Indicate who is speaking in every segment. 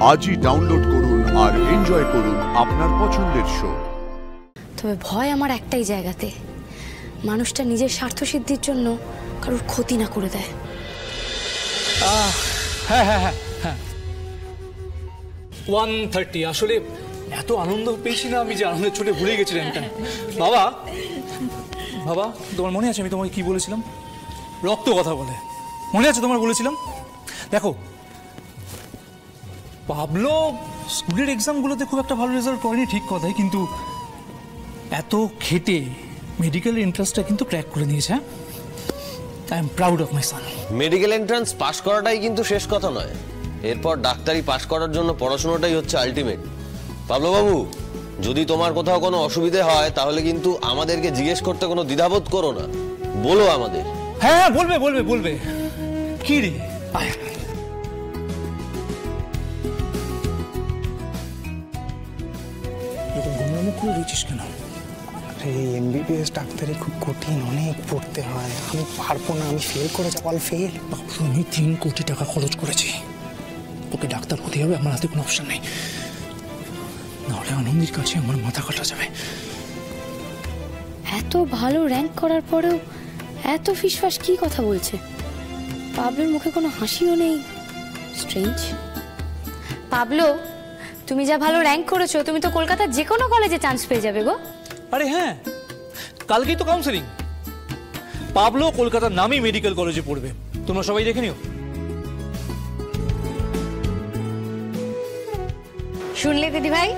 Speaker 1: আজই ডাউনলোড করুন আর এনজয় করুন আপনার পছন্দের শো।
Speaker 2: তবে ভয় আমার একটাই জায়গাতে, মানুষটা নিজের স্বার্থসিদ্ধির জন্য কারোর ক্ষতি না করে দেয়।
Speaker 3: হ্যাঁ হ্যাঁ হ্যাঁ হ্যাঁ 1:30। আসলে এত আনন্দ পেয়েছি না আমি যে আনন্দের ছুটে ভুলে গেছি র্যাঙ্কটা। বাবা বাবা তোমার মনে আছে আমি তোমাকে কি বলেছিলাম? রক্ত কথা বলে মনে আছে তোমার বলেছিলাম? দেখো পাবলো স্কুলের এক্সামগুলোতে খুব একটা ভালো রেজাল্ট করেনি ঠিক কথাই, কিন্তু এত খেটে মেডিকেল এন্ট্রান্সটা কিন্তু ক্র্যাক করে নিয়েছে। I am proud of my son.
Speaker 4: Medical entrance pass করাটাই কিন্তু শেষ কথা নয়, এরপর ডাক্তারি পাস করার জন্য পড়াশোনাটাই হচ্ছে আলটিমেট। পাবলো বাবু, যদি তোমার কোথাও কোনো অসুবিধে হয় তাহলে কিন্তু আমাদেরকে জিজ্ঞেস করতে কোনো দ্বিধাবোধ করো না, বলো আমাদের।
Speaker 3: হ্যাঁ বলবে বলবে বলবে। কি রে আয় ঘুমনামুখ করে রয়েছিস কেন?
Speaker 5: এমবিবিএস ডাক্তারি খুব কঠিন, অনেক পড়তে হয়, আমি পারবো না, আমি ফেল করে যাবো। ফেল?
Speaker 3: আমি 3 কোটি টাকা খরচ করেছি, ওকে ডাক্তার হতে হবে, আমার হাতে কোনো অপশন নেই, নাহলে আনন্দের কাছে আমার মাথা কাটা যাবে।
Speaker 2: এত ভালো র্যাঙ্ক করার পরেও এত ফিসফাস কি কথা বলছে? পাবলোর মুখে কোনো হাসিও নেই, স্ট্রেঞ্জ। পাবলো, তুমি যা ভালো র্যাঙ্ক করেছো তুমি তো কলকাতার যে কোনো কলেজে চান্স পেয়ে যাবে গো।
Speaker 3: আরে হ্যাঁ, কালকেই তো কাউন্সেলিং। পাবলো কলকাতার নামী মেডিকেল কলেজে পড়বে, তোমরা সবাই দেখে নিও।
Speaker 6: শুনলে দিদি ভাই,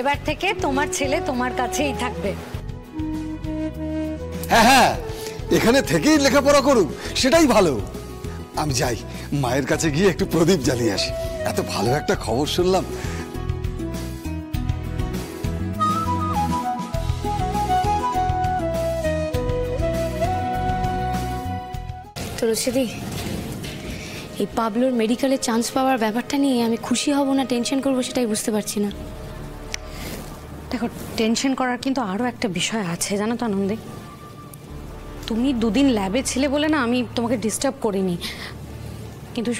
Speaker 6: এবার থেকে তোমার ছেলে তোমার কাছেই থাকবে।
Speaker 7: হ্যাঁ হ্যাঁ, এখানে থেকেই লেখাপড়া করুক, সেটাই ভালো। আমি যাই, মায়ের কাছে গিয়ে একটু প্রদীপ জ্বালিয়ে আসি। এত ভালো একটা খবর শুনলাম।
Speaker 2: তুলসীদি, এই পাবলোর মেডিকেলে চান্স পাওয়ার ব্যাপারটা নিয়ে আমি খুশি হব না টেনশন করবো সেটাই বুঝতে পারছি না।
Speaker 6: দেখো, টেনশন করার কিন্তু আরও একটা বিষয় আছে জানো তো আনন্দে। তুমি 2 দিন ল্যাবে ছিলে বলে না আমি তোমাকে ডিস্টার্ব করিনি, কিন্তু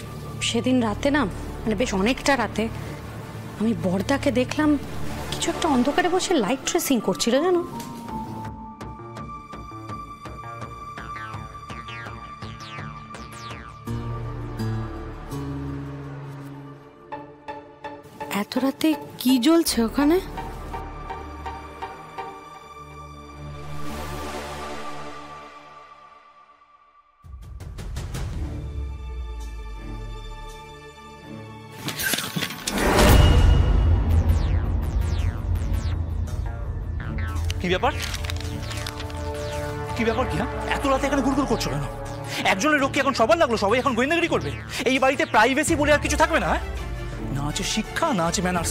Speaker 6: সেদিন রাতে না, মানে বেশ অনেকটা রাতে আমি বর্দাকে দেখলাম কিছু একটা অন্ধকারে বসে লাইট ট্রেসিং করছিল জানো। এত রাতে কি জ্বলছে ওখানে?
Speaker 3: কি ব্যাপার কি ব্যাপার? কি না এত রাতে এখানে ঘুরঘুর করছো কেন? একজনের লোক কি এখন সবার লাগলো? সবাই এখন গোয়েন্দাগিরি করবে? এই বাড়িতে প্রাইভেসি বলে আর কিছু থাকবে না? না আছে শিক্ষা, না আছে ম্যানার্স,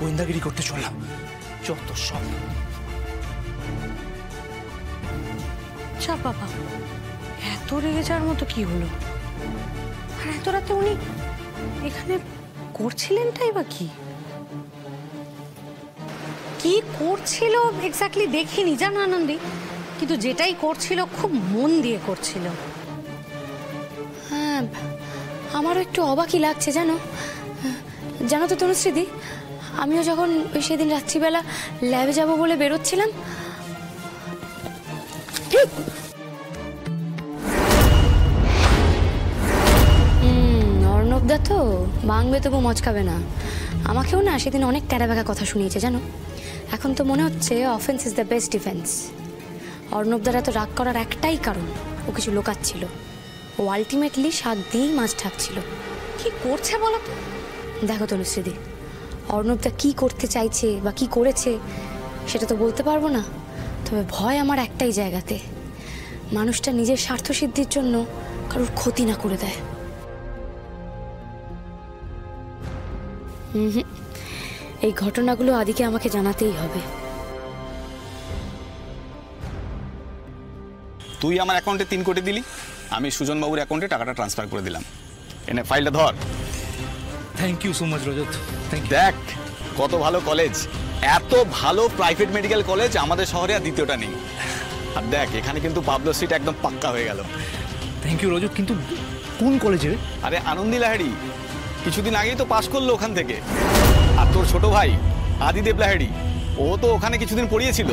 Speaker 3: গোয়েন্দাগিরি করতে চললাম, যত সব।
Speaker 6: আচ্ছা বাবা, এত রেগে যাওয়ার মতো কি হলো? আর এত রাতে উনি এখানে করছিলেনটাই বা কি? কি করছিল এক্স্যাক্টলি দেখিনি জানো আনন্দি, কিন্তু যেটাই করছিল খুব মন দিয়ে করছিল।
Speaker 2: হ্যাঁ, আমারও একটু অবাকই লাগছে জানো। জানো তো তনুশ্রীদি, আমিও যখন ওই সেদিন রাত্রিবেলা ল্যাবে যাব বলে বেরোচ্ছিলাম, অর্ণবদা তো মাংবে তবু মচকাবে না। আমাকেও না সেদিন অনেক ট্যাড়াব্যাকা কথা শুনিয়েছে জানো। এখন তো মনে হচ্ছে offence is the best defence. অর্ণবদার এত রাগ করার একটাই কারণ, ও কিছু লোকাচ্ছিল। ও আলটিমেটলি শাক দিয়েই মাছ ঢাকছিল।
Speaker 6: কি করছে বলো তো?
Speaker 2: দেখো তনুশ্রীদি, অর্ণবদা কি করতে চাইছে বা কি করেছে সেটা তো বলতে পারবো না, তবে ভয় আমার একটাই জায়গাতে, মানুষটা নিজের স্বার্থসিদ্ধির জন্য কারোর ক্ষতি না করে দেয়। এই ঘটনাগুলো আদিকে আমাকে জানাতেই হবে।
Speaker 8: তুই আমার অ্যাকাউন্টে 3 কোটি দিলি, আমি সুজন বাবুর অ্যাকাউন্টে টাকাটা ট্রান্সফার করে দিলাম। এনে ফাইলটা ধর।
Speaker 3: Thank you so much Rajat, thank you.
Speaker 8: দেখ কত ভালো কলেজ, এত ভালো প্রাইভেট মেডিকেল কলেজ আমাদের শহরে আর দ্বিতীয়টা নেই। আর দেখ এখানে কিন্তু পাবলো সিট একদম পাক্কা হয়ে গেল।
Speaker 3: থ্যাংক ইউ রজত, কিন্তু কোন কলেজে?
Speaker 8: আরে আনন্দি লাহিড়ী, কিছুদিন আগেই তো পাশ করলো ওখান থেকে। আর তোর ছোট ভাই আদিদেব লাহিড়ী, ও তো ওখানে কিছুদিন পড়িয়েছিল।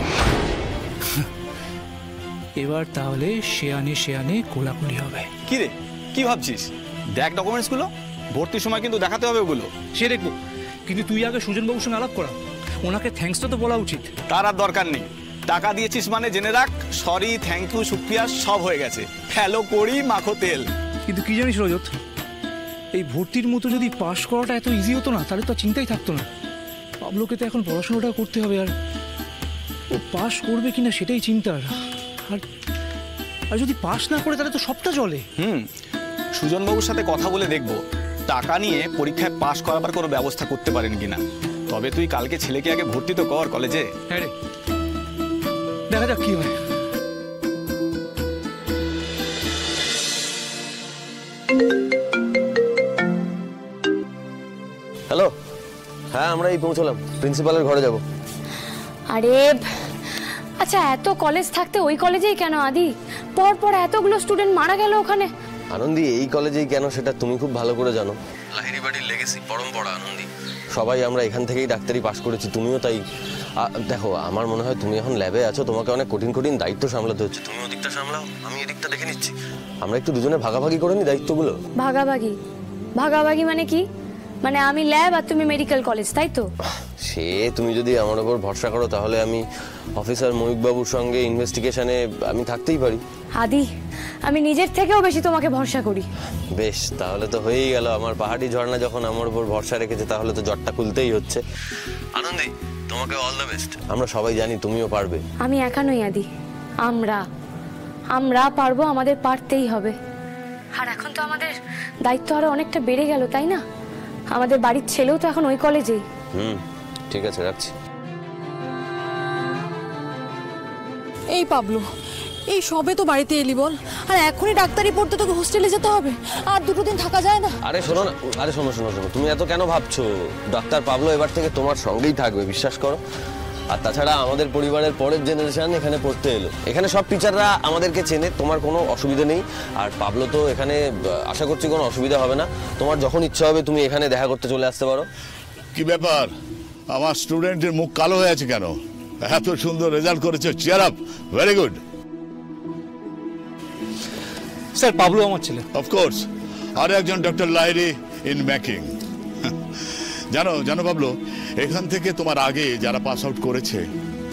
Speaker 3: এবার তাহলে শেয়ানে কোলাকুলি হবে।
Speaker 8: কি রে, কি ভাবছিস? দেখ ডকুমেন্টসগুলো, ভর্তির সময় কিন্তু দেখাতে হবে ওগুলো।
Speaker 3: সে দেখবো, কিন্তু তুই আগে সুজনবাবুর সঙ্গে আলাপ করা, ওনাকে থ্যাঙ্কসটা তো বলা উচিত।
Speaker 8: তার আর দরকার নেই। টাকা দিয়েছিস মানে জেনে রাখ, সরি, থ্যাংক ইউ, শুক্রিয়া সব হয়ে গেছে। ফেলো করি, মাখো তেল।
Speaker 3: কিন্তু কি জানিস রজত, এই ভর্তির মতো যদি পাশ করাটা এত ইজি হতো না, তাহলে তো আর চিন্তাই থাকতো না। পাবলোকে তো এখন পড়াশোনাটা করতে হবে, আর ও পাশ করবে কিনা সেটাই চিন্তার। আর যদি পাশ না করে তাহলে তো সবটা চলে।
Speaker 8: সুজনবাবুর সাথে কথা বলে দেখবো টাকা নিয়ে পরীক্ষায় পাশ করাবার কোনো ব্যবস্থা করতে পারেন কিনা। তবে তুই কালকে ছেলেকে আগে ভর্তি তো কর কলেজে।
Speaker 3: হ্যাঁ রে, দেখা যাক কি হয়।
Speaker 4: হ্যালো, হ্যাঁ আমরা এই পৌঁছলাম, প্রিন্সিপালের ঘরে যাব।
Speaker 2: আরে আচ্ছা, এত কলেজ থাকতে ওই কলেজেই কেন আদি? পর পর এতগুলো স্টুডেন্ট মারা গেল ওখানে।
Speaker 4: আনন্দি, এই কলেজেই কেন সেটা তুমি খুব ভালো করে জানো। লাহিড়ী বাড়ির লেগেসি পরম্পরা আনন্দি। সবাই আমরা এখান থেকেই ডাক্তারি পাশ করেছি, তুমিও তাই। দেখো, আমার মনে হয় তুমি এখন ল্যাবে আছো, তোমাকে অনেক কঠিন কঠিন দায়িত্ব সামলাতে হচ্ছে। তুমি ওদিকটা সামলাও, আমি এদিকটা দেখে নিচ্ছি। আমরা একটু দুজনে ভাগাভাগি করে নিই দায়িত্বগুলো।
Speaker 2: ভাগাভাগি? ভাগাভাগি মানে কি? মানে আমি ল্যাব আর তুমি মেডিকেল কলেজ, তাই তো?
Speaker 4: সে তুমি যদি আমার ওপর ভরসা করো, তাহলে আমি অফিসার ময়ূকবাবুর সঙ্গে ইনভেস্টিগেশনে আমি থাকতেই পারি।
Speaker 2: আদি, আমি নিজের থেকেও বেশি তোমাকে ভরসা করি।
Speaker 4: বেশ, তাহলে তো হয়েই গেল। আমার পাহাড়ি ঝর্ণা যখন আমার উপর ভরসা রেখেছে, তাহলে তো জটটা খুলতেই হচ্ছে। আনন্দি, তোমাকে অল দ্য বেস্ট। আমরা সবাই জানি তুমিও পারবে।
Speaker 2: আমি একা নই আদি, আমরা পারবো, আমাদের পারতেই হবে। আর এখন তো আমাদের দায়িত্ব আরো অনেকটা বেড়ে গেল, তাই না? আমাদের বাড়ির ছেলেও তো এখন ওই কলেজেই।
Speaker 4: ঠিক আছে, রাখছি।
Speaker 9: এই পাবলু, এই সবে তো বাড়িতে এলি বল, আর এখনই ডাক্তারি পড়তে তোকে হোস্টেলে যেতে হবে? আর দুটো দিন থাকা যায় না?
Speaker 4: আরে শোনো না, আরে শোনো, তুমি এত কেন ভাবছো? ডাক্তার পাবলো এবার থেকে তোমার সঙ্গেই থাকবে, বিশ্বাস করো। আর তাছাড়া আমাদের পরিবারের পরের জেনারেশন এখানে পড়তে এলো। এখানে সব টিচাররা আমাদেরকে চেনে, তোমার কোনো অসুবিধা নেই। আর পাবলো তো এখানে, আশা করছি কোনো অসুবিধা হবে না। তোমার যখন ইচ্ছা হবে তুমি এখানে দেখা করতে চলে আসতে পারো।
Speaker 10: কি ব্যাপার, আমার স্টুডেন্টের মুখ কালো হয়ে আছে কেন? এত সুন্দর রেজাল্ট করেছে, cheer up, very good.
Speaker 3: Sir, Pablo আমার ছেলে।
Speaker 10: অফকোর্স, আর একজন ডক্টর লাহিড়ী ইন মেকিং। জানো পাবলো, এখান থেকে তোমার আগে যারা পাস আউট করেছে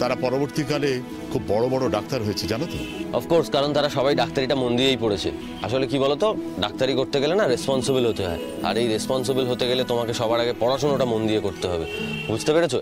Speaker 10: তারা পরবর্তীকালে খুব বড় বড় ডাক্তার হয়েছে, জানো তো?
Speaker 4: অফকোর্স, কারণ তারা সবাই ডাক্তারিটা মন দিয়েই পড়েছে। আসলে কি বলতো, ডাক্তারি করতে গেলে না রেসপন্সিবল হতে হয়। আর এই রেসপন্সিবল হতে গেলে তোমাকে সবার আগে পড়াশোনাটা মন দিয়ে করতে হবে, বুঝতে পেরেছো?